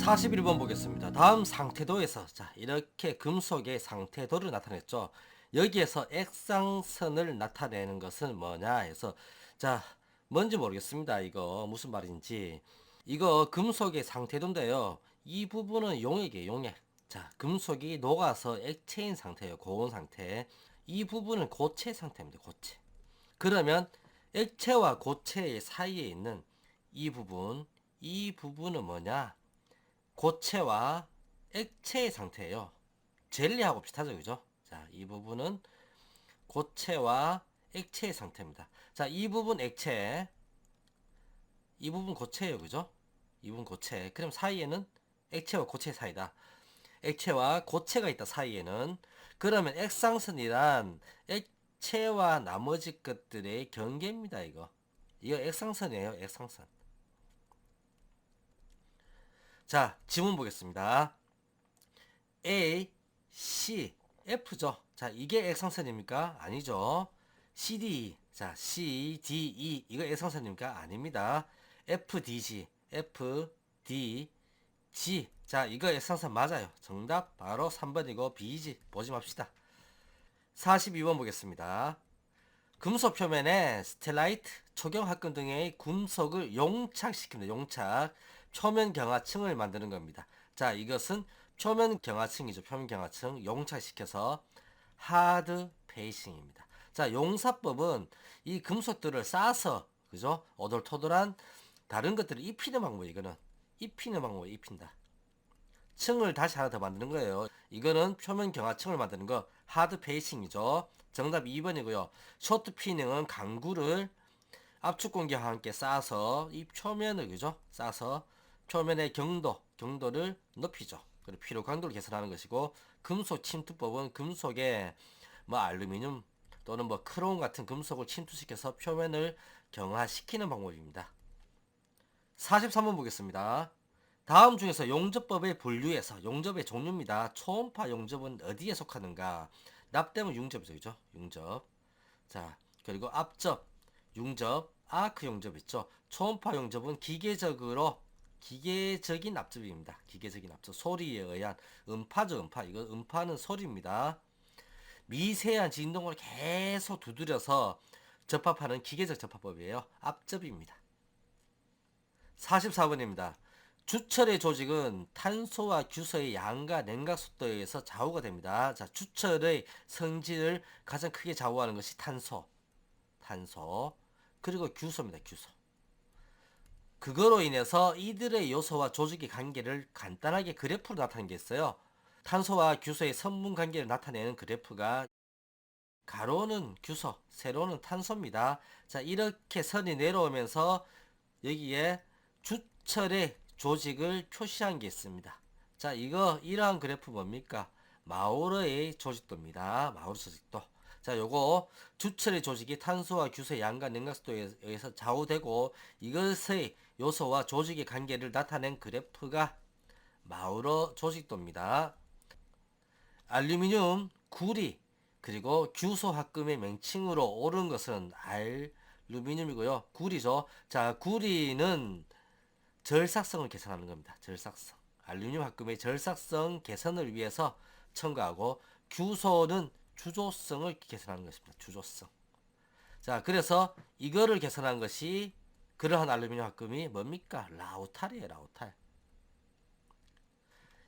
41번 보겠습니다. 다음 상태도에서 자 이렇게 금속의 상태도를 나타냈죠. 여기에서 액상선을 나타내는 것은 뭐냐 해서 자 뭔지 모르겠습니다. 이거 무슨 말인지. 이거 금속의 상태도인데요. 이 부분은 용액이에요. 용액. 자 금속이 녹아서 액체인 상태예요. 고온 상태. 이 부분은 고체 상태입니다. 고체. 그러면 액체와 고체 사이에 있는 이 부분은 뭐냐? 고체와 액체의 상태예요. 젤리하고 비슷하죠, 그죠? 자, 이 부분은 고체와 액체의 상태입니다. 자, 이 부분 액체, 이 부분 고체예요, 그죠? 이 부분 고체. 그럼 사이에는 액체와 고체 사이다. 액체와 고체가 있다 사이에는. 그러면 액상선이란 액체와 나머지 것들의 경계입니다, 이거. 이거 액상선이에요, 액상선. 자, 지문 보겠습니다. A, C, F죠. 자, 이게 액상선입니까? 아니죠. CD, 자, C, D, E, 이거 액상선입니까? 아닙니다. F, D, G, F, D, G. 자, 이거 액상선 맞아요. 정답 바로 3번이고 BG 보지 맙시다. 42번 보겠습니다. 금속 표면에 스텔라이트, 초경합금 등의 금속을 용착시킵니다. 용착. 표면 경화층을 만드는 겁니다. 자, 이것은 표면 경화층이죠. 표면 경화층 용착시켜서 하드 베이싱입니다. 자, 용사법은 이 금속들을 싸서 그죠? 오돌토돌한 다른 것들을 입히는 방법. 이거는 입히는 방법. 입힌다. 층을 다시 하나 더 만드는 거예요. 이거는 표면 경화층을 만드는 거 하드 베이싱이죠. 정답 2번이고요. 쇼트 피닝은 강구를 압축 공기와 함께 싸서 이 표면을 그죠? 싸서 표면의 경도를 높이죠. 그리고 피로 강도를 개선하는 것이고, 금속 침투법은 금속에 뭐 알루미늄 또는 뭐 크롬 같은 금속을 침투시켜서 표면을 경화시키는 방법입니다. 43번 보겠습니다. 다음 중에서 용접법의 분류에서 용접의 종류입니다. 초음파 용접은 어디에 속하는가? 납땜은 융접이죠. 그죠? 융접. 자, 그리고 압접, 융접, 아크 용접 있죠. 초음파 용접은 기계적인 압접입니다. 기계적인 압접. 소리에 의한 음파죠. 음파. 이거 음파는 소리입니다. 미세한 진동을 계속 두드려서 접합하는 기계적 접합법이에요. 압접입니다. 44번입니다. 주철의 조직은 탄소와 규소의 양과 냉각 속도에 의해서 좌우가 됩니다. 자, 주철의 성질을 가장 크게 좌우하는 것이 탄소. 그리고 규소입니다. 규소. 그거로 인해서 이들의 요소와 조직의 관계를 간단하게 그래프로 나타낸 게 있어요. 탄소와 규소의 선분 관계를 나타내는 그래프가 가로는 규소, 세로는 탄소입니다. 자, 이렇게 선이 내려오면서 여기에 주철의 조직을 표시한 게 있습니다. 자, 이러한 그래프 뭡니까? 마우러의 조직도입니다. 마우러 조직도. 자, 요거 주철의 조직이 탄소와 규소의 양과 냉각수도에 의해서 좌우되고 이것의 요소와 조직의 관계를 나타낸 그래프가 마우러 조직도입니다. 알루미늄, 구리, 그리고 규소합금의 맹칭으로 옳은 것은 알루미늄이고요. 구리죠. 자, 구리는 절삭성을 개선하는 겁니다. 절삭성. 알루미늄 합금의 절삭성 개선을 위해서 첨가하고, 규소는 주조성을 개선하는 것입니다. 주조성. 자, 그래서 이거를 개선한 것이 그러한 알루미늄 합금이 뭡니까? 라우탈이에요. 라우탈.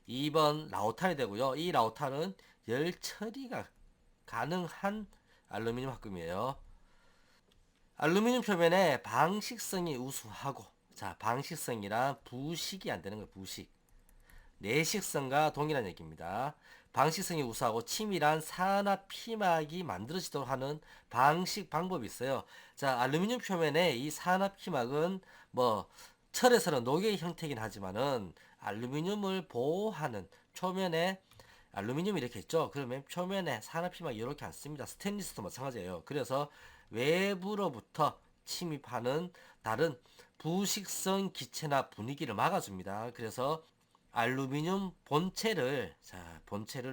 2번 라우탈이 되고요. 이 라우탈은 열 처리가 가능한 알루미늄 합금이에요. 알루미늄 표면에 방식성이 우수하고, 자, 방식성이란 부식이 안 되는 거예요. 부식. 내식성과 동일한 얘기입니다. 방식성이 우수하고 치밀한 산화 피막이 만들어지도록 하는 방식 방법이 있어요. 자, 알루미늄 표면에 이 산화 피막은 뭐 철에서는 녹의 형태이긴 하지만은 알루미늄을 보호하는 표면에 알루미늄이 이렇게 있죠. 그러면 표면에 산화 피막이 이렇게 않습니다. 스테인리스도 마찬가지예요. 그래서 외부로부터 침입하는 다른 부식성 기체나 분위기를 막아줍니다. 그래서 알루미늄 본체를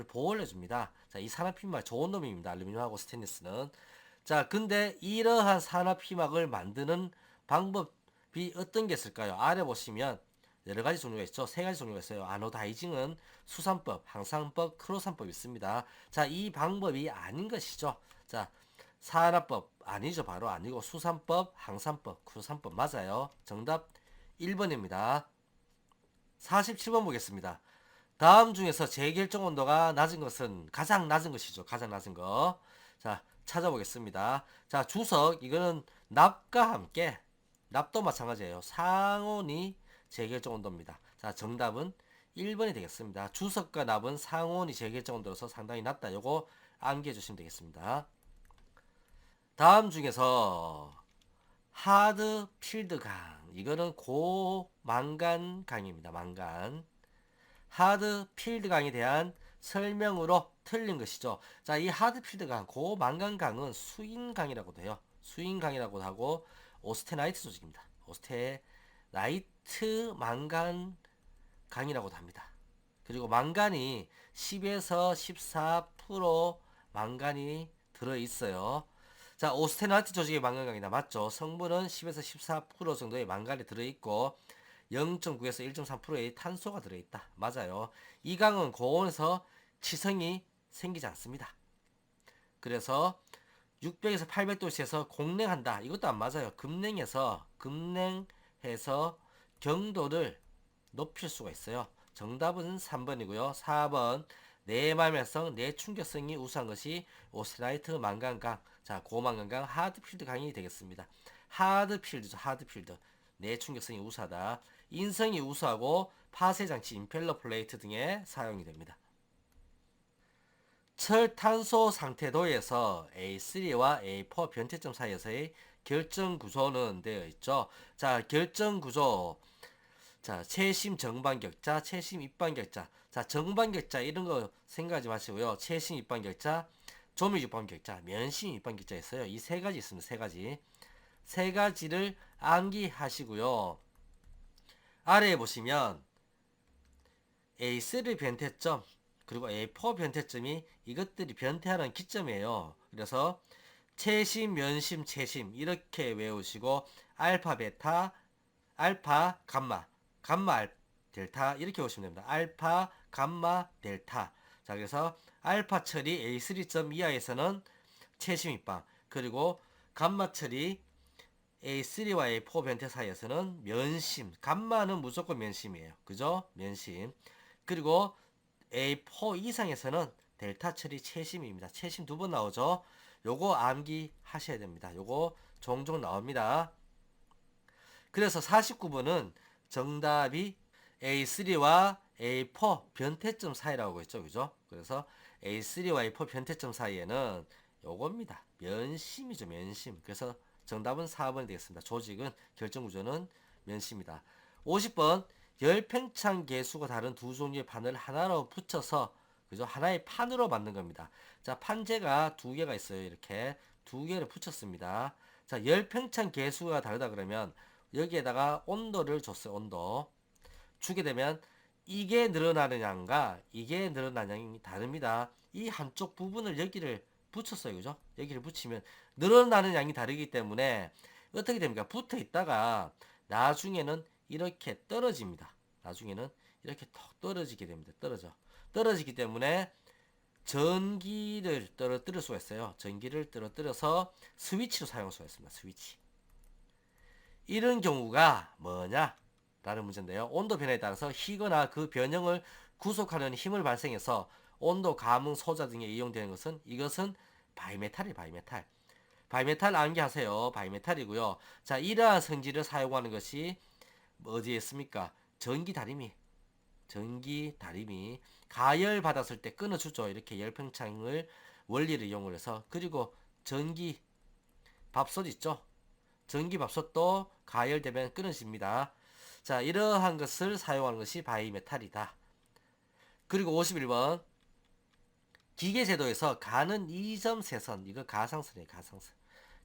보호를 해줍니다. 자, 이 산화피막 좋은 놈입니다. 알루미늄하고 스테인리스는. 자, 근데 이러한 산화피막을 만드는 방법이 어떤 게 있을까요? 아래 보시면 여러 가지 종류가 있죠. 세 가지 종류가 있어요. 아노다이징은 수산법, 항상법, 크로산법이 있습니다. 자, 이 방법이 아닌 것이죠. 자, 산화법 아니죠. 바로 아니고 수산법, 항산법, 크로산법 맞아요. 정답 1번입니다. 47번 보겠습니다. 다음 중에서 재결정 온도가 낮은 것은 가장 낮은 것이죠. 가장 낮은 거. 자, 찾아보겠습니다. 자, 주석 이거는 납과 함께 납도 마찬가지예요. 상온이 재결정 온도입니다. 자, 정답은 1번이 되겠습니다. 주석과 납은 상온이 재결정 온도로서 상당히 낮다. 요거 암기해 주시면 되겠습니다. 다음 중에서 하드 필드 강 이거는 고망간 강입니다. 망간. 하드 필드 강에 대한 설명으로 틀린 것이죠. 자, 이 하드 필드 강, 고망간 강은 수인 강이라고도 해요. 수인 강이라고도 하고 오스테나이트 조직입니다. 오스테나이트 망간 강이라고도 합니다. 그리고 망간이 10에서 14% 망간이 들어 있어요. 자, 오스테나이트 조직의 망간강이다. 맞죠? 성분은 10에서 14% 정도의 망간이 들어 있고 0.9에서 1.3%의 탄소가 들어있다. 맞아요. 이 강은 고온에서 치성이 생기지 않습니다. 그래서 600에서 800도씨에서 공냉한다. 이것도 안 맞아요. 급냉해서 경도를 높일 수가 있어요. 정답은 3번이고요. 4번 내말면성, 내충격성이 우수한 것이 오스테나이트 망간강. 자, 고망간강 하드필드 강이 되겠습니다. 하드필드죠. 하드필드. 내충격성이 우수하다. 인성이 우수하고 파쇄장치, 임펠러 플레이트 등에 사용이 됩니다. 철탄소 상태도에서 A3와 A4 변태점 사이에서의 결정 구조는 되어 있죠. 자, 결정 구조. 자, 최심 정반격자, 최심 입반격자. 자, 정반격자 이런 거 생각하지 마시고요. 최심 입반격자, 조밀 입반격자, 면심 입반격자 있어요. 이 세 가지 있습니다. 세 가지. 세 가지를 암기하시고요. 아래에 보시면 A3 변태점 그리고 A4 변태점이 이것들이 변태하는 기점이에요. 그래서 최심, 면심, 최심 이렇게 외우시고 알파, 베타, 알파, 감마, 감마, 델타 이렇게 보시면 됩니다. 알파, 감마, 델타. 자, 그래서 알파 처리 A3점 이하에서는 최심 입방 그리고 감마 처리 A3와 A4 변태 사이에서는 면심, 감마는 무조건 면심이에요. 그죠? 면심. 그리고 A4 이상에서는 델타 처리 최심입니다. 최심 두 번 나오죠? 요거 암기하셔야 됩니다. 요거 종종 나옵니다. 그래서 49번은 정답이 A3와 A4 변태점 사이라고 했죠. 그죠? 그래서 A3와 A4 변태점 사이에는 요겁니다. 면심이죠. 면심. 그래서 정답은 4번이 되겠습니다. 조직은 결정구조는 면심이다. 50번 열팽창 개수가 다른 두 종류의 판을 하나로 붙여서 그죠? 하나의 판으로 만든 겁니다. 자, 판재가 두 개가 있어요. 이렇게 두 개를 붙였습니다. 자, 열팽창 개수가 다르다 그러면 여기에다가 온도를 줬어요. 온도 주게 되면 이게 늘어나는 양과 이게 늘어나는 양이 다릅니다. 이 한쪽 부분을 여기를 붙였어요. 그죠? 여기를 붙이면 늘어나는 양이 다르기 때문에 어떻게 됩니까? 붙어 있다가 나중에는 이렇게 떨어집니다. 나중에는 이렇게 턱 떨어지게 됩니다. 떨어지기 때문에 전기를 떨어뜨릴 수가 있어요. 전기를 떨어뜨려서 스위치로 사용할 수가 있습니다. 스위치. 이런 경우가 뭐냐? 라는 문제인데요. 온도 변화에 따라서 희거나 그 변형을 구속하는 힘을 발생해서 온도 감응 소자 등에 이용되는 것은 이것은 바이메탈이에요. 바이메탈. 바이메탈 암기하세요. 바이메탈이고요. 자, 이러한 성질을 사용하는 것이 어디에 있습니까? 전기 다리미. 전기 다리미. 가열 받았을 때 끊어주죠. 이렇게 열팽창을 원리를 이용을 해서. 그리고 전기 밥솥 있죠. 전기 밥솥도 가열되면 끊어집니다. 자, 이러한 것을 사용하는 것이 바이메탈이다. 그리고 51번 기계제도에서 가는 2점 세선 이거 가상선이에요.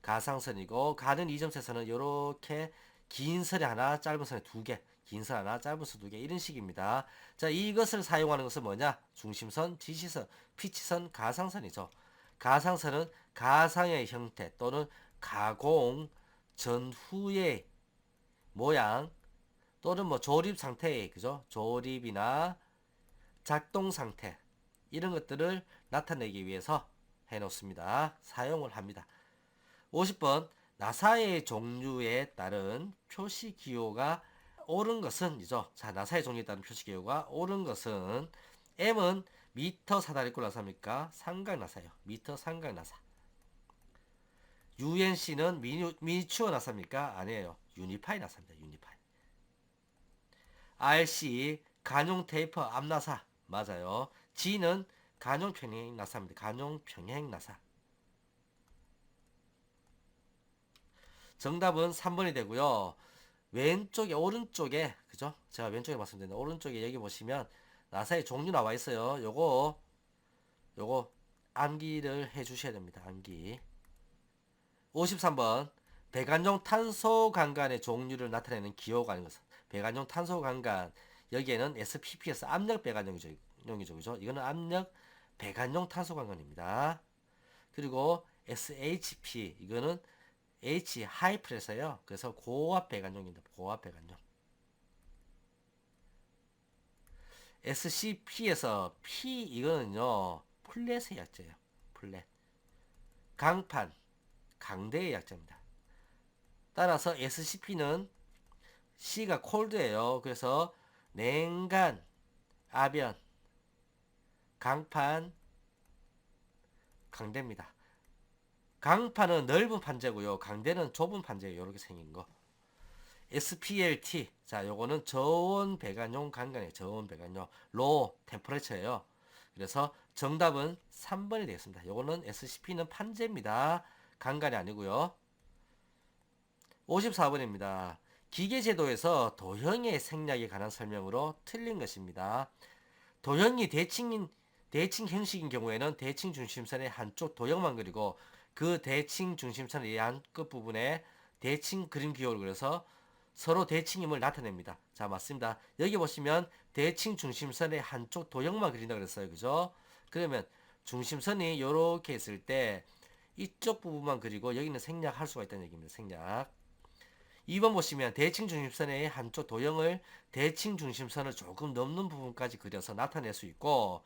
가상선이고 가는 2점 세선은 이렇게 긴 선이 하나 짧은 선이 두 개, 긴 선 하나 짧은 선 두 개 이런 식입니다. 자, 이것을 사용하는 것은 뭐냐? 중심선, 지시선, 피치선, 가상선이죠. 가상선은 가상의 형태 또는 가공 전후의 모양 또는 뭐 조립 상태, 그죠? 조립이나 작동 상태 이런 것들을 나타내기 위해서 해 놓습니다. 사용을 합니다. 50번 나사의 종류에 따른 표시 기호가 옳은 것은 이죠. 자, 나사의 종류에 따른 표시 기호가 옳은 것은 M은 미터 사다리꼴 나사입니까? 삼각 나사예요. 미터 삼각 나사. UNC는 미니추어 나사입니까? 아니에요. 유니파이 나사입니다. 유니파이. RC 간용 테이퍼 앞나사 맞아요. G는 간용 평행 나사입니다. 간용 평행 나사. 정답은 3번이 되고요. 왼쪽에 오른쪽에 그죠? 제가 왼쪽에 말씀드렸는데 오른쪽에 여기 보시면 나사의 종류 나와 있어요. 요거 암기를 해 주셔야 됩니다. 암기. 53번 배관용 탄소 강간의 종류를 나타내는 기호가 아닌 것은 배관용 탄소 강간 여기에는 SPPS 압력 배관용이죠. 그죠? 이거는 압력 배관용 탄소 강간입니다. 그리고 SHP 이거는 H 하이 프레서예요. 그래서 고압 배관용입니다. 고압 배관용. SCP에서 P 이거는요 플랫의 약자예요. 플랫. 강판 강대의 약자입니다. 따라서 SCP는 C가 콜드예요. 그래서 냉간, 아변, 강판, 강대입니다. 강판은 넓은 판재고요. 강대는 좁은 판재예요. 이렇게 생긴 거. SPLT. 자, 요거는 저온 배관용 강간이에요. 저온 배관용. 로 템퍼레처예요. 그래서 정답은 3번이 되겠습니다. 요거는 SCP는 판재입니다. 강간이 아니고요. 54번입니다. 기계제도에서 도형의 생략에 관한 설명으로 틀린 것입니다. 도형이 대칭 형식인 경우에는 대칭 중심선의 한쪽 도형만 그리고 그 대칭 중심선의 양끝 부분에 대칭 그림 기호를 그려서 서로 대칭임을 나타냅니다. 자, 맞습니다. 여기 보시면 대칭 중심선의 한쪽 도형만 그린다 그랬어요. 그죠? 그러면 중심선이 이렇게 있을 때 이쪽 부분만 그리고 여기는 생략할 수가 있다는 얘기입니다. 생략. 2번 보시면 대칭 중심선의 한쪽 도형을 대칭 중심선을 조금 넘는 부분까지 그려서 나타낼 수 있고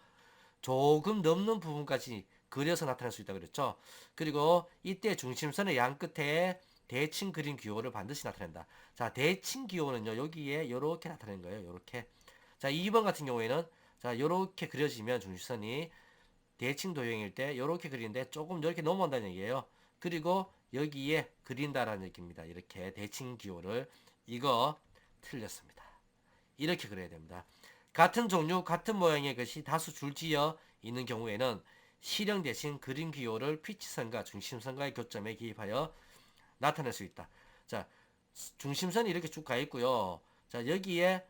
조금 넘는 부분까지 그려서 나타낼 수 있다고 그랬죠. 그리고 이때 중심선의 양 끝에 대칭 그림 기호를 반드시 나타낸다. 자, 대칭 기호는요. 여기에 이렇게 나타내는 거예요. 이렇게. 자, 2번 같은 경우에는 자, 이렇게 그려지면 중심선이 대칭 도형일 때 이렇게 그리는데 조금 이렇게 넘어온다는 얘기예요. 그리고 여기에 그린다라는 얘기입니다. 이렇게 대칭 기호를 이거 틀렸습니다. 이렇게 그려야 됩니다. 같은 종류, 같은 모양의 것이 다수 줄지어 있는 경우에는 실형 대신 그림 기호를 피치선과 중심선과의 교점에 기입하여 나타낼 수 있다. 자, 중심선이 이렇게 쭉 가 있고요. 자, 여기에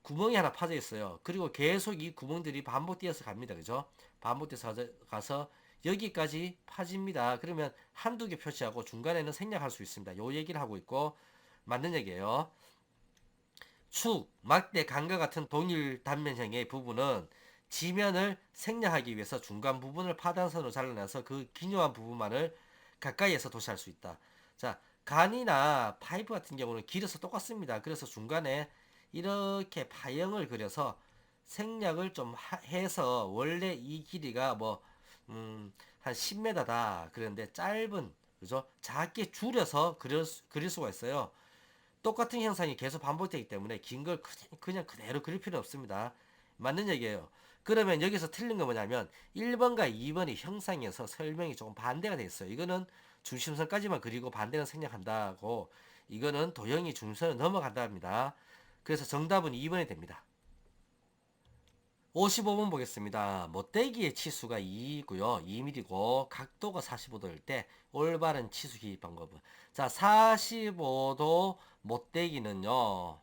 구멍이 하나 파져 있어요. 그리고 계속 이 구멍들이 반복되어서 갑니다. 그죠? 반복돼서 가서 여기까지 파집니다. 그러면 한두 개 표시하고 중간에는 생략할 수 있습니다. 요 얘기를 하고 있고 맞는 얘기예요. 축, 막대, 강과 같은 동일 단면형의 부분은 지면을 생략하기 위해서 중간 부분을 파단선으로 잘라내서 그 기묘한 부분만을 가까이에서 도시할 수 있다. 자, 간이나 파이프 같은 경우는 길어서 똑같습니다. 그래서 중간에 이렇게 파형을 그려서 생략을 좀 해서 원래 이 길이가 뭐 한 10m다. 그런데 짧은 그죠? 작게 줄여서 그릴 수가 있어요. 똑같은 현상이 계속 반복되기 때문에 긴 걸 그냥 그대로 그릴 필요는 없습니다. 맞는 얘기예요. 그러면 여기서 틀린 건 뭐냐면 1번과 2번이 형상에서 설명이 조금 반대가 돼 있어요. 이거는 중심선까지만 그리고 반대는 생략한다고 이거는 도형이 중심선을 넘어간답니다. 그래서 정답은 2번이 됩니다. 55번 보겠습니다. 못대기의 치수가 2이고요. 2mm고 각도가 45도일 때 올바른 치수 기입 방법은 자 45도 못대기는요.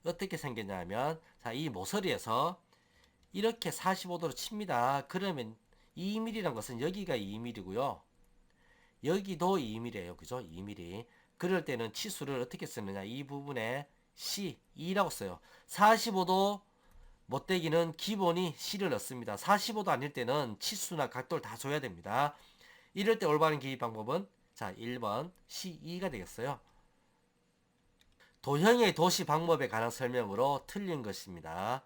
어떻게 생겼냐면 자이 모서리에서 이렇게 45도로 칩니다. 그러면 2mm란 것은 여기가 2mm고요. 여기도 2mm예요. 그죠? 2mm. 그럴 때는 치수를 어떻게 쓰느냐. 이 부분에 C, 2라고 써요. 45도 못대기는 기본이 C를 넣습니다. 45도 아닐 때는 치수나 각도를 다 줘야 됩니다. 이럴 때 올바른 기입 방법은 자 1번 C2가 되겠어요. 도형의 도시 방법에 관한 설명으로 틀린 것입니다.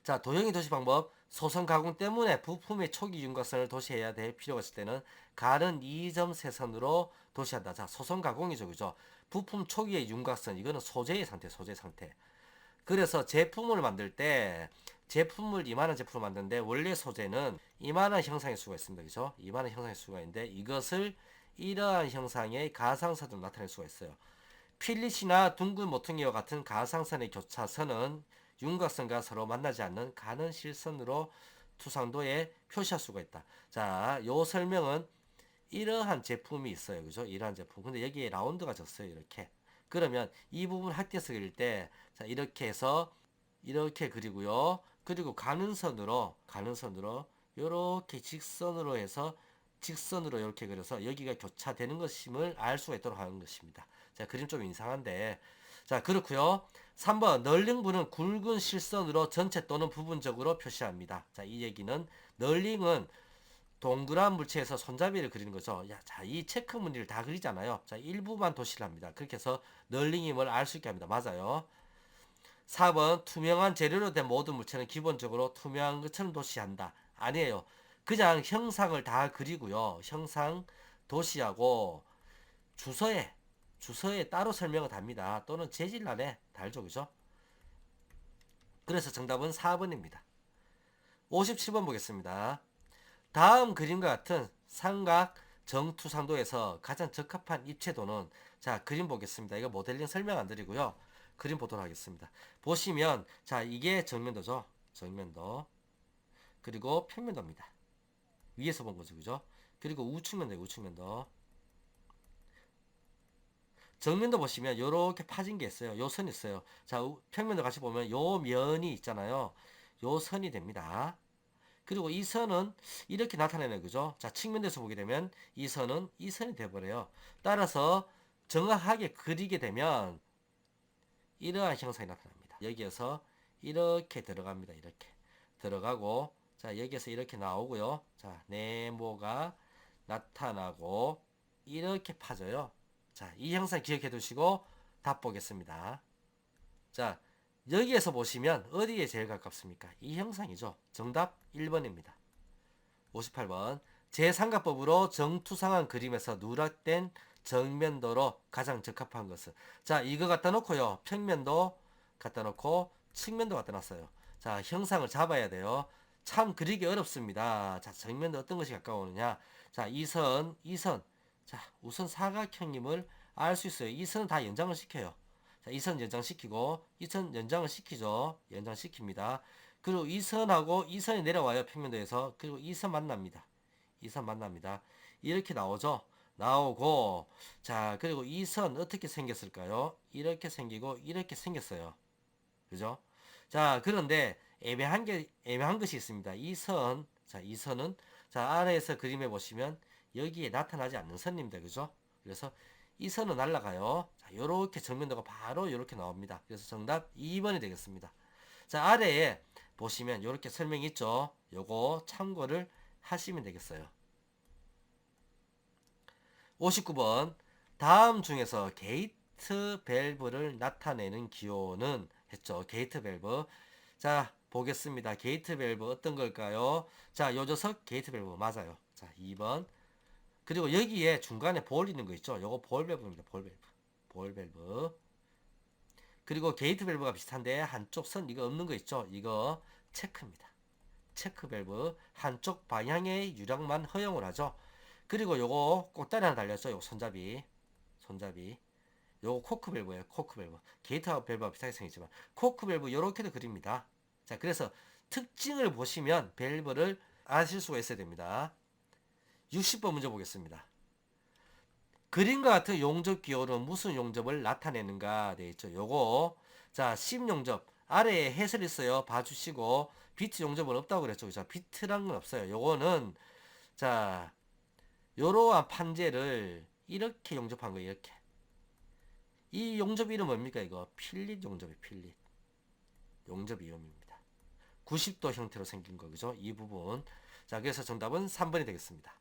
자, 도형의 도시 방법. 소선 가공 때문에 부품의 초기 윤곽선을 도시해야 될 필요가 있을 때는 가는 2점 세선으로 도시한다. 자, 소선 가공이죠. 그죠? 부품 초기의 윤곽선. 이거는 소재의 상태, 소재 상태. 그래서 제품을 만들 때 제품을 이만한 제품을 만드는데 원래 소재는 이만한 형상의 수가 있습니다. 그죠? 이만한 형상의 수가 있는데 이것을 이러한 형상의 가상선으로 나타낼 수가 있어요. 필릿이나 둥근 모퉁이와 같은 가상선의 교차선은 윤곽선과 서로 만나지 않는 가는 실선으로 투상도에 표시할 수가 있다. 자, 요 설명은 이러한 제품이 있어요. 그죠? 이러한 제품. 근데 여기에 라운드가 졌어요. 이렇게. 그러면 이 부분 학대에서 그릴 때, 자, 이렇게 해서 이렇게 그리고요. 그리고 가는 선으로, 요렇게 직선으로 해서 직선으로 이렇게 그려서 여기가 교차되는 것임을 알 수가 있도록 하는 것입니다. 자, 그림 좀 이상한데. 자, 그렇고요. 3번 널링부는 굵은 실선으로 전체 또는 부분적으로 표시합니다. 자, 이 얘기는 널링은 동그란 물체에서 손잡이를 그리는 거죠. 야, 자, 이 체크 무늬를 다 그리잖아요. 자, 일부만 도시를 합니다. 그렇게 해서 널링임을 알 수 있게 합니다. 맞아요. 4번 투명한 재료로 된 모든 물체는 기본적으로 투명한 것처럼 도시한다. 아니에요. 그냥 형상을 다 그리고요. 형상 도시하고 주소에 따로 설명을 답니다. 또는 재질란에 달죠. 그죠? 그래서 정답은 4번입니다. 57번 보겠습니다. 다음 그림과 같은 삼각 정투상도에서 가장 적합한 입체도는, 자, 그림 보겠습니다. 이거 모델링 설명 안 드리고요. 그림 보도록 하겠습니다. 보시면, 자, 이게 정면도죠. 정면도. 그리고 평면도입니다. 위에서 본 거죠. 그죠? 그리고 우측면도. 정면도 보시면 요렇게 파진 게 있어요. 요 선이 있어요. 자, 평면도 같이 보면 요 면이 있잖아요. 요 선이 됩니다. 그리고 이 선은 이렇게 나타내는 거죠. 자, 측면에서 보게 되면 이 선은 이 선이 되어버려요. 따라서 정확하게 그리게 되면 이러한 형상이 나타납니다. 여기에서 이렇게 들어갑니다. 이렇게 들어가고, 자, 여기에서 이렇게 나오고요. 자, 네모가 나타나고 이렇게 파져요. 자, 이 형상 기억해 두시고 답 보겠습니다. 자, 여기에서 보시면 어디에 제일 가깝습니까? 이 형상이죠. 정답 1번입니다. 58번 제3가법으로 정투상한 그림에서 누락된 정면도로 가장 적합한 것은, 자, 이거 갖다 놓고요. 평면도 갖다 놓고 측면도 갖다 놨어요. 자, 형상을 잡아야 돼요. 참 그리기 어렵습니다. 자, 정면도 어떤 것이 가까우느냐. 자, 이 선. 자, 우선 사각형임을 알 수 있어요. 이 선은 다 연장을 시켜요. 자, 이 선 연장시키고 이 선 연장을 시키죠. 연장시킵니다. 그리고 이 선하고 이 선이 내려와요. 평면도에서. 그리고 이 선 만납니다. 이렇게 나오죠. 나오고, 자, 그리고 이 선 어떻게 생겼을까요? 이렇게 생기고 이렇게 생겼어요. 그죠? 자, 그런데 애매한 것이 있습니다. 이 선은, 자, 아래에서 그림에 보시면 여기에 나타나지 않는 선입니다. 그죠? 그래서 이 선은 날라가요. 자, 요렇게 정면도가 바로 요렇게 나옵니다. 그래서 정답 2번이 되겠습니다. 자, 아래에 보시면 요렇게 설명이 있죠. 요거 참고를 하시면 되겠어요. 59번 다음 중에서 게이트 밸브를 나타내는 기호는 했죠. 게이트 밸브. 자, 보겠습니다. 게이트 밸브 어떤 걸까요? 자, 요 녀석 게이트 밸브 맞아요. 자, 2번. 그리고 여기에 중간에 볼 있는 거 있죠. 요거 볼 밸브입니다. 볼 밸브. 그리고 게이트 밸브가 비슷한데 한쪽 선 이거 없는 거 있죠. 이거 체크입니다. 체크 밸브. 한쪽 방향의 유량만 허용을 하죠. 그리고 요거 꼭다리 하나 달렸죠. 요거 손잡이. 요거 코크 밸브예요. 코크 밸브. 게이트 밸브와 비슷하게 생겼지만 코크 밸브 요렇게도 그립니다. 자, 그래서 특징을 보시면 밸브를 아실 수가 있어야 됩니다. 60번 문제 보겠습니다. 그림과 같은 용접 기호는 무슨 용접을 나타내는가 되어 있죠. 요거, 자, 10용접 아래에 해설이 있어요. 봐주시고. 비트 용접은 없다고 그랬죠. 자, 비트란 건 없어요. 요거는, 자, 요러한 판재를 이렇게 용접한 거예요. 이렇게. 이 용접 이름 뭡니까? 이거 필릿 용접이 필릿. 용접 이름입니다. 90도 형태로 생긴 거, 그죠? 이 부분. 자, 그래서 정답은 3번이 되겠습니다.